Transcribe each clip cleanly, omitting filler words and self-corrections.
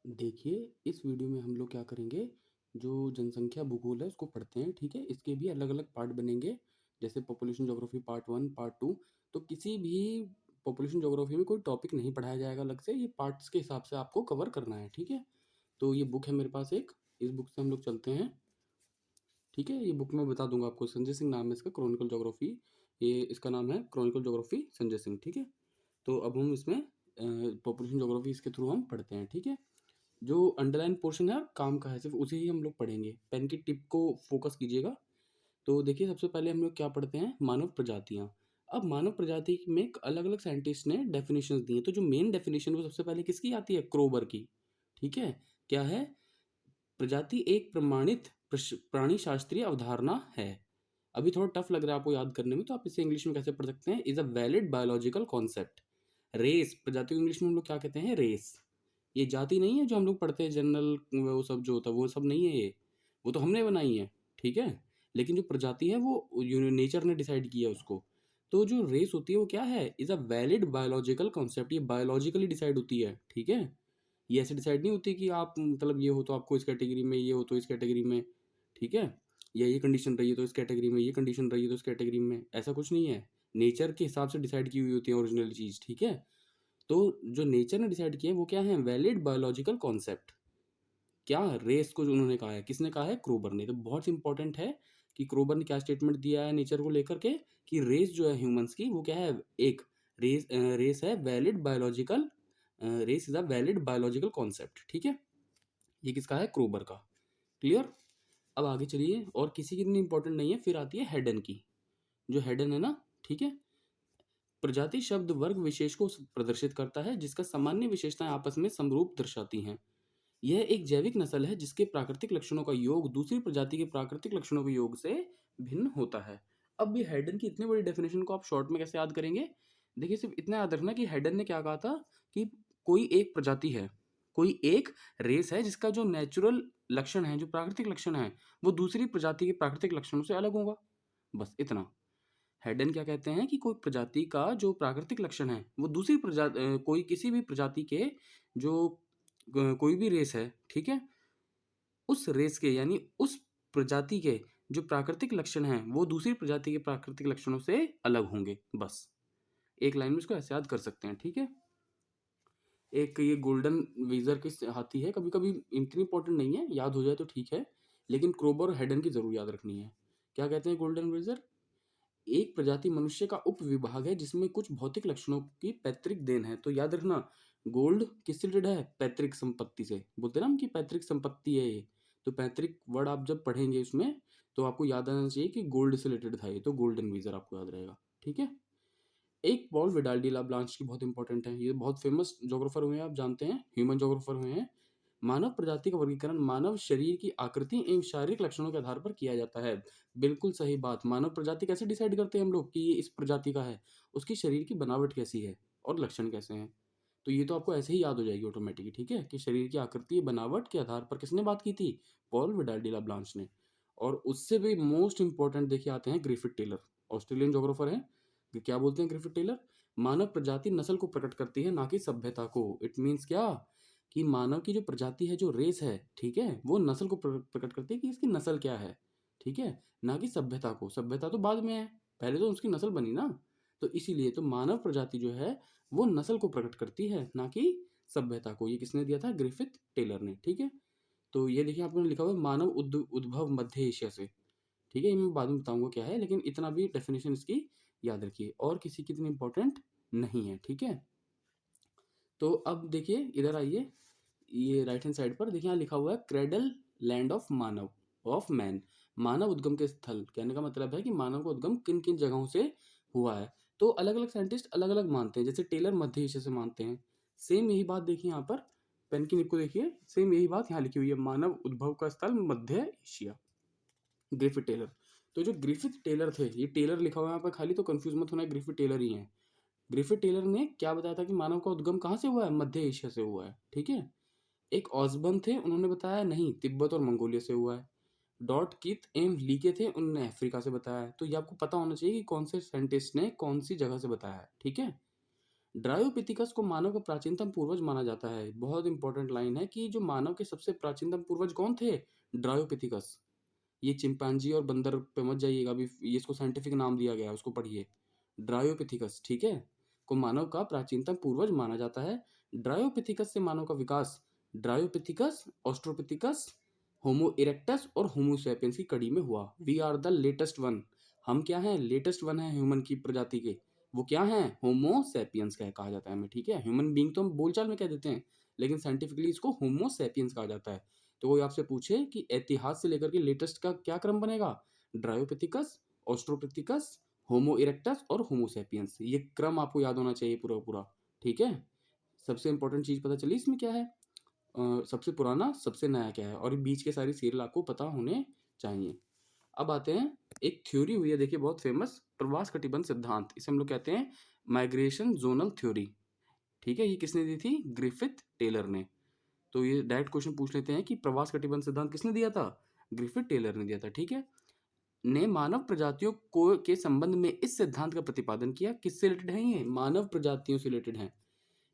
देखिए, इस वीडियो में हम लोग क्या करेंगे, जो जनसंख्या भूगोल है उसको पढ़ते हैं, ठीक है? इसके भी अलग-अलग पार्ट बनेंगे, जैसे पॉपुलेशन ज्योग्राफी पार्ट 1, पार्ट 2। तो किसी भी पॉपुलेशन ज्योग्राफी में कोई टॉपिक नहीं पढ़ाया जाएगा अलग से, ये पार्ट्स के हिसाब से आपको कवर करना है, ठीक है? तो ये बुक है मेरे पास एक, इस बुक से हम लोग चलते हैं, ठीक है? ये बुक मैं बता दूँगा आपको, संजय सिंह नाम है इसका, क्रॉनिकल ज्योग्राफी। ये इसका नाम है क्रॉनिकल ज्योग्राफी संजय सिंह, ठीक है? तो अब हम इसमें पॉपुलेशन ज्योग्राफी इसके थ्रू हम पढ़ते हैं, ठीक है? जो अंडरलाइन पोर्शन है काम का है, सिर्फ उसे ही हम लोग पढ़ेंगे। पेन की टिप को फोकस कीजिएगा। तो देखिए, सबसे पहले हम लोग क्या पढ़ते हैं, मानव प्रजातियां। अब मानव प्रजाति में अलग अलग साइंटिस्ट ने डेफिनेशंस दी हैं, तो जो मेन डेफिनेशन वो सबसे पहले किसकी आती है, क्रोबर की, ठीक है? क्या है? प्रजाति एक प्रमाणित प्राणी शास्त्रीय अवधारणा है। अभी थोड़ा टफ लग रहा है आपको याद करने में, तो आप इसे इंग्लिश में कैसे पढ़ सकते हैं, is a valid biological concept. Race, प्रजाति को इंग्लिश में हम लोग क्या कहते हैं, रेस। ये जाति नहीं है जो हम लोग पढ़ते हैं जनरल, वो सब जो होता है वो सब नहीं है ये, वो तो हमने बनाई है, ठीक है? लेकिन जो प्रजाति है वो नेचर ने डिसाइड किया है उसको। तो जो रेस होती है वो क्या है, is a valid biological concept, ये बायोलॉजिकली डिसाइड होती है, ठीक है? ये ऐसे डिसाइड नहीं होती कि आप मतलब ये हो तो आपको इस कैटेगरी में, ये हो तो इस कैटेगरी में, ठीक है? या ये कंडीशन रही है तो इस कैटेगरी में, ये कंडीशन रही है तो इस कैटेगरी में, ऐसा कुछ नहीं है। नेचर के हिसाब से डिसाइड की हुई होती है ओरिजिनल चीज़, ठीक है? तो जो नेचर ने डिसाइड किया है वो क्या है, वैलिड बायोलॉजिकल कॉन्सेप्ट। क्या रेस को जो उन्होंने कहा है, किसने कहा है, क्रोबर ने। तो बहुत इंपॉर्टेंट है कि क्रोबर ने क्या स्टेटमेंट दिया है नेचर को लेकर के, कि रेस जो है ह्यूमंस की वो क्या है, एक रेस है valid biological, race is a valid biological concept, ठीक है? ये किसका है, क्रोबर का। क्लियर? अब आगे चलिए, और किसी की इतनी इंपॉर्टेंट नहीं है, फिर आती है हेडन की। जो हेडन है ना, ठीक है, प्रजाति शब्द वर्ग विशेष को प्रदर्शित करता है जिसका सामान्य विशेषताएं आपस में समरूप दर्शाती हैं। यह एक जैविक नस्ल है जिसके प्राकृतिक लक्षणों का योग दूसरी प्रजाति के प्राकृतिक लक्षणों के योग से भिन्न होता है। अब ये हेडन की इतनी बड़ी डेफिनेशन को आप शॉर्ट में कैसे याद करेंगे? देखिए, सिर्फ इतना याद रखना कि हेडन ने क्या कहा था, कि कोई एक प्रजाति है, कोई एक रेस है जिसका जो नेचुरल लक्षण है, जो प्राकृतिक लक्षण है, वो दूसरी प्रजाति के प्राकृतिक लक्षणों से अलग होगा। बस इतना। हेडन क्या कहते हैं कि कोई प्रजाति का जो प्राकृतिक लक्षण है वो दूसरी प्रजाति, कोई किसी भी प्रजाति के जो कोई भी रेस है, ठीक है, उस रेस के यानी उस प्रजाति के जो प्राकृतिक लक्षण हैं वो दूसरी प्रजाति के प्राकृतिक लक्षणों से अलग होंगे। बस एक लाइन में इसको ऐसे याद कर सकते हैं, ठीक है? एक ये गोल्डन वीजर की हाथी है, कभी कभी इतनी इंपॉर्टेंट नहीं है, याद हो जाए तो ठीक है, लेकिन क्रोबर और हेडन की जरूर याद रखनी है। क्या कहते हैं गोल्डन वीजर? एक प्रजाति मनुष्य का उपविभाग है जिसमें कुछ भौतिक लक्षणों की पैतृक देन है। तो याद रखना, गोल्ड किससे रिलेटेड है, पैतृक संपत्ति से। बोलते हैं ना हम कि पैतृक संपत्ति है ये। तो पैतृक वर्ड आप जब पढ़ेंगे उसमें, तो आपको याद आना चाहिए कि गोल्ड से रिलेटेड था ये, तो गोल्डन वीजर आपको याद रहेगा, ठीक है? एक पॉल विडाल डी ला ब्लांच की बहुत इंपॉर्टेंट है, ये बहुत फेमस जोग्राफर हुए हैं, आप जानते हैं, ह्यूमन जोग्राफर हुए हैं। मानव प्रजाति का वर्गीकरण मानव शरीर की आकृति एवं शारीरिक लक्षणों के आधार पर किया जाता है। बिल्कुल सही बात। मानव प्रजाति कैसे डिसाइड करते हैं हम लोग कि ये इस प्रजाति का है? उसकी शरीर की बनावट कैसी है और लक्षण कैसे हैं। तो ये तो आपको ऐसे ही याद हो जाएगी ऑटोमेटिकली, ठीक है, कि शरीर की आकृति बनावट के आधार पर किसने बात की थी, पॉल विडाल डी ला ब्लांच ने। और उससे भी मोस्ट इंपॉर्टेंट देखिए आते हैं ग्रिफिथ टेलर, ऑस्ट्रेलियन जोग्राफर हैं। ये क्या बोलते हैं ग्रिफिथ टेलर? मानव प्रजाति नस्ल को प्रकट करती है ना कि सभ्यता को। इट मीन्स क्या, कि मानव की जो प्रजाति है, जो रेस है, ठीक है, वो नस्ल को प्रकट करती है कि इसकी नस्ल क्या है, ठीक है, ना कि सभ्यता को। सभ्यता तो बाद में है, पहले तो उसकी नस्ल बनी ना। तो इसीलिए तो मानव प्रजाति जो है वो नस्ल को प्रकट करती है ना कि सभ्यता को। ये किसने दिया था, ग्रिफिथ टेलर ने, ठीक है? तो ये देखिए आपने लिखा हुआ है मानव उद्भव मध्य एशिया से, ठीक है, ये मैं बाद में बताऊंगा क्या है, लेकिन इतना भी डेफिनेशन इसकी याद रखिए, और किसी की इतनी इंपॉर्टेंट नहीं है, ठीक है? तो अब देखिए इधर आइए, ये राइट हैंड साइड पर देखिए, यहाँ लिखा हुआ है क्रेडल लैंड ऑफ मानव, ऑफ मैन। मानव उद्गम के स्थल, कहने का मतलब है कि मानव का उद्गम किन किन जगहों से हुआ है। तो अलग अलग साइंटिस्ट अलग अलग मानते हैं, जैसे टेलर मध्य एशिया से मानते हैं। सेम यही बात देखिए यहाँ पर, पेन की निप को देखिए, सेम यही बात यहाँ लिखी हुई है, मानव उद्भव का स्थल मध्य एशिया, ग्रिफिथ टेलर। तो जो ग्रिफिथ टेलर थे, ये टेलर लिखा हुआ है यहाँ पर खाली, तो कंफ्यूज मत होना है, ग्रिफिथ टेलर ही है। ग्रिफिथ टेलर ने क्या बताया था कि मानव का उद्गम कहाँ से हुआ है, मध्य एशिया से हुआ है, ठीक है? एक ऑसबर्न थे, उन्होंने बताया नहीं, तिब्बत और मंगोलिया से हुआ है। डॉट किथ एम ली के थे, उन्होंने अफ्रीका से बताया है। तो ये आपको पता होना चाहिए कि कौन से साइंटिस्ट ने कौन सी जगह से बताया है, ठीक है? ड्रायोपिथिकस को मानव का प्राचीनतम पूर्वज माना जाता है। बहुत इंपॉर्टेंट लाइन है कि जो मानव के सबसे प्राचीनतम पूर्वज कौन थे? ड्रायोपिथिकस। ये चिंपैंजी और बंदर पे मत जाइएगा, अभी ये इसको साइंटिफिक नाम दिया गया है, उसको पढ़िए। ड्रायोपिथिकस, ठीक है, को मानव का प्राचीनतम पूर्वज माना जाता है। ड्रायोपिथिकस से मानव का विकास ड्रायोपिथिकस, ऑस्ट्रोपिथिकस, होमो इरेक्टस और होमो सैपियंस की कड़ी में हुआ। We are the latest one. हम क्या हैं? लेटेस्ट वन है ह्यूमन की प्रजाति के। वो क्या है? होमो सैपियंस कहा जाता है हमें, ठीक है। ह्यूमन बीइंग तो हम बोलचाल में कह देते हैं, लेकिन साइंटिफिकली इसको होमो सैपियंस कहा जाता है। तो कोई आपसे पूछे कि इतिहास से लेकर के लेटेस्ट का क्या क्रम बनेगा? ड्रायोपिथिकस, ऑस्ट्रोपिथिकस, होमो इरेक्टस और होमो सैपियंस, ये क्रम आपको याद होना चाहिए पूरा पूरा, ठीक है। सबसे इंपॉर्टेंट चीज पता चली इसमें क्या है, सबसे पुराना सबसे नया क्या है, और बीच के सारी सीरियल आपको पता होने चाहिए। अब आते हैं, एक थ्योरी हुई है देखिए बहुत फेमस, प्रवास कटिबंध सिद्धांत, इसे हम लोग कहते हैं माइग्रेशन जोनल थ्योरी, ठीक है। ये किसने दी थी? ग्रिफिथ टेलर ने। तो ये डायरेक्ट क्वेश्चन पूछ लेते हैं कि प्रवास कटिबंध सिद्धांत किसने दिया था? ग्रिफिथ टेलर ने दिया था, ठीक है। ने मानव प्रजातियों को के संबंध में इस सिद्धांत का प्रतिपादन किया। किससे रिलेटेड है ये? मानव प्रजातियों से रिलेटेड है,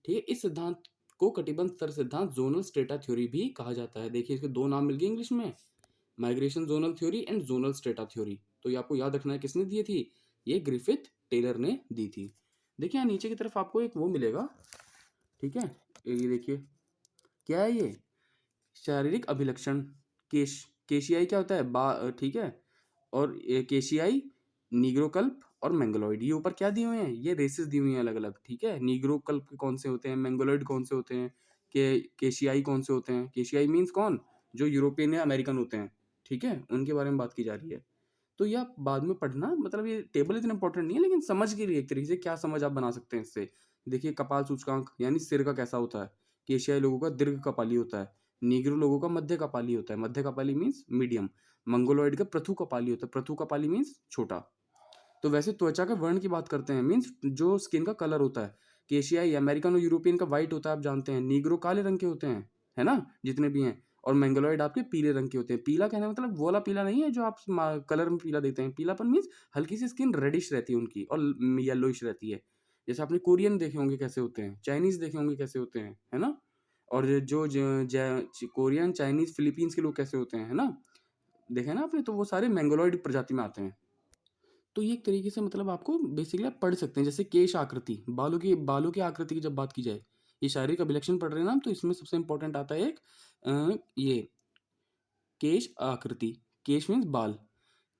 ठीक है। इस सिद्धांत को कटिबंध स्तर सिद्धांत, जोनल स्ट्रेटा थ्योरी भी कहा जाता है। देखिए इसके दो नाम मिल गए इंग्लिश में, migration zonal theory and zonal strata theory. तो ये आपको याद रखना है किसने दी थी? ये ग्रिफिथ टेलर ने दी थी। देखिए यहाँ नीचे की तरफ आपको एक वो मिलेगा, ठीक है, ये देखिए क्या है ये? शारीरिक अभिलक्षण। केशियाई क्या होता है? ठीक है। और केशियाई, नीग्रोकल्प और मैंगलोइड, ये ऊपर क्या दिए हुए हैं? ये रेसेस दी हुई हैं अलग अलग, ठीक है। नीग्रोकल्प कौन से होते हैं, मैंगलोइड कौन से होते हैं, केशियाई कौन से होते हैं? केशियाई मीन्स कौन? जो यूरोपियन या अमेरिकन होते हैं, ठीक है, उनके बारे में बात की जा रही है। तो ये आप बाद में पढ़ना, मतलब ये टेबल इतना इंपॉर्टेंट नहीं है, लेकिन समझ के लिए एक तरीके से क्या समझ आप बना सकते हैं इससे। देखिए कपाल सूचकांक यानी सिर का कैसा होता है? केशियाई लोगों का दीर्घ कपाली होता है, नीग्रो लोगों का मध्य कपाली होता है, मध्य कपाली मीन्स मीडियम, मंगोलॉइड का प्रथु कपाली होता है, प्रथु कपाली मीन्स छोटा। तो वैसे त्वचा के वर्ण की बात करते हैं, मीन्स जो स्किन का कलर होता है, केशियाई, अमेरिकन और यूरोपियन का व्हाइट होता है, आप जानते हैं। नीग्रो काले रंग के होते हैं, है ना, जितने भी हैं। और मैंगलोइड आपके पीले रंग के होते हैं। पीला कहने का मतलब वो वाला पीला नहीं है जो आप कलर में पीला देते हैं। पीलापन मीन्स हल्की सी स्किन रेडिश रहती है उनकी और येलोइश रहती है। जैसे आपने कोरियन देखे होंगे कैसे होते हैं, चाइनीज देखे होंगे कैसे होते हैं, है ना। और जो कोरियन, चाइनीज, फिलीपींस के लोग कैसे होते हैं, है ना, देखे ना आपने, तो वो सारे मैंगलोइड प्रजाति में आते हैं। तो ये एक तरीके से मतलब आपको बेसिकली आप पढ़ सकते हैं। जैसे केश आकृति, बालों की आकृति की जब बात की जाए, ये शारीरिक अभिलक्षण पढ़ रहे हैं ना, तो इसमें सबसे इंपॉर्टेंट आता है एक ये केश आकृति। केश मीन्स बाल।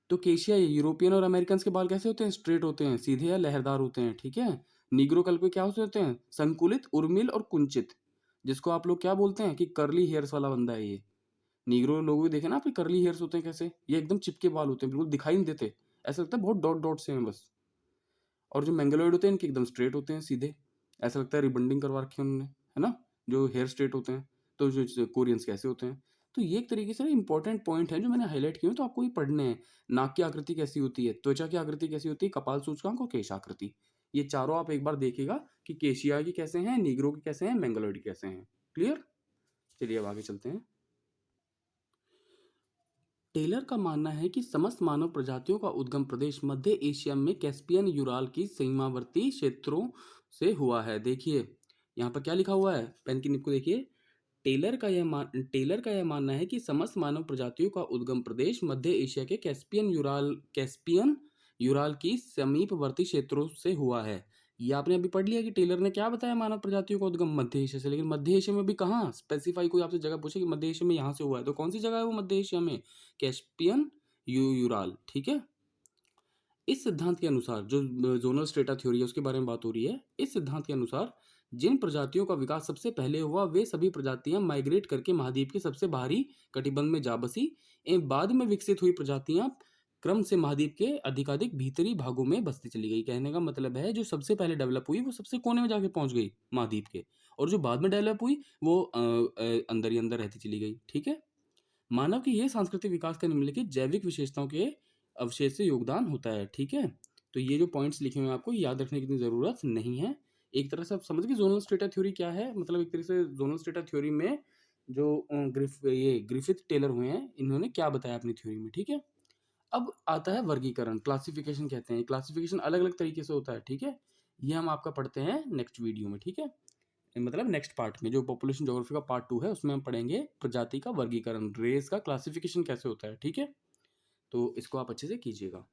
तो केशिया यूरोपियन और अमेरिकन के बाल कैसे होते हैं? स्ट्रेट होते हैं, सीधे या लहरदार होते हैं, ठीक है। नीग्रो कल्प के क्या होते हैं? संकुलित, उर्मिल और कुंचित, जिसको आप लोग क्या बोलते हैं कि कर्ली हेयर्स वाला बंदा है ये। नीग्रो लोगों को देखे ना आपके कर्ली हेयर्स होते हैं कैसे, ये एकदम चिपके बाल होते हैं, बिल्कुल दिखाई नहीं देते, ऐसा लगता है बहुत डॉट डॉट से हैं बस। और जो मैंगलोइड होते हैं इनके एकदम स्ट्रेट होते हैं, सीधे, ऐसा लगता है रिबंडिंग करवा रखी है उन्होंने, है ना, जो हेयर स्ट्रेट होते हैं। तो जो कोरियंस कैसे होते हैं? तो ये एक तरीके से इंपॉर्टेंट पॉइंट है जो मैंने हाईलाइट किए हैं, तो आपको ये पढ़ने हैं। नाक की आकृति कैसी होती है, त्वचा की आकृति कैसी होती है, कपाल सूचकांक और केश आकृति, ये चारों आप एक बार देखिएगा कि केशिया की कैसे हैं, नीग्रो के कैसे हैं, मैंगलोइड कैसे हैं। क्लियर? चलिए अब आगे चलते हैं। टेलर का मानना है कि समस्त मानव प्रजातियों का उद्गम प्रदेश मध्य एशिया में कैस्पियन यूराल की सीमावर्ती क्षेत्रों से हुआ है। देखिए यहाँ पर क्या लिखा हुआ है, पेन की निब को देखिए। टेलर का यह मानना है कि समस्त मानव प्रजातियों का उद्गम प्रदेश मध्य एशिया के कैस्पियन यूराल की समीपवर्ती क्षेत्रों से हुआ है। ये आपने अभी पढ़ लिया कि टेलर ने क्या बताया, मानव प्रजातियों का उद्गम मध्य एशिया से। लेकिन मध्य एशिया में भी कहाँ स्पेसिफाई, कोई आपसे जगह पूछे कि मध्य एशिया में यहाँ से हुआ है, तो कौन सी जगह है वो मध्य एशिया में? कैस्पियन यूराल, ठीक है। इस सिद्धांत के अनुसार, जो जोनल स्ट्रेटा थ्योरी है उसके बारे में बात हो रही है, इस सिद्धांत के अनुसार जिन प्रजातियों का विकास सबसे पहले हुआ वे सभी प्रजातियां माइग्रेट करके महाद्वीप के सबसे बाहरी कटिबंध में जा बसी, एवं बाद में विकसित हुई प्रजातियां क्रम से महाद्वीप के अधिकाधिक भीतरी भागों में बसती चली गई। कहने का मतलब है जो सबसे पहले डेवलप हुई वो सबसे कोने में जाके पहुंच गई महाद्वीप के, और जो बाद में डेवलप हुई वो अंदर ही अंदर रहती चली गई, ठीक है। मानव के ये सांस्कृतिक विकास का निम्नलिखित जैविक विशेषताओं के अवशेष से योगदान होता है, ठीक है। तो ये जो पॉइंट्स लिखे हुए हैं आपको याद रखने की इतनी जरूरत नहीं है। एक तरह से आप समझ गए जोनल स्ट्रेटा थ्योरी क्या है, मतलब एक तरह से जोनल स्ट्रेटा थ्योरी में जो ग्रिफिथ टेलर हुए हैं इन्होंने क्या बताया अपनी थ्योरी में, ठीक है। अब आता है वर्गीकरण, क्लासिफिकेशन कहते हैं। क्लासिफिकेशन अलग अलग तरीके से होता है, ठीक है। ये हम आपका पढ़ते हैं नेक्स्ट वीडियो में, ठीक है, मतलब नेक्स्ट पार्ट में, जो पॉपुलेशन ज्योग्राफी का पार्ट 2 है उसमें हम पढ़ेंगे प्रजाति का वर्गीकरण, रेस का क्लासिफिकेशन कैसे होता है, ठीक है। तो इसको आप अच्छे से कीजिएगा।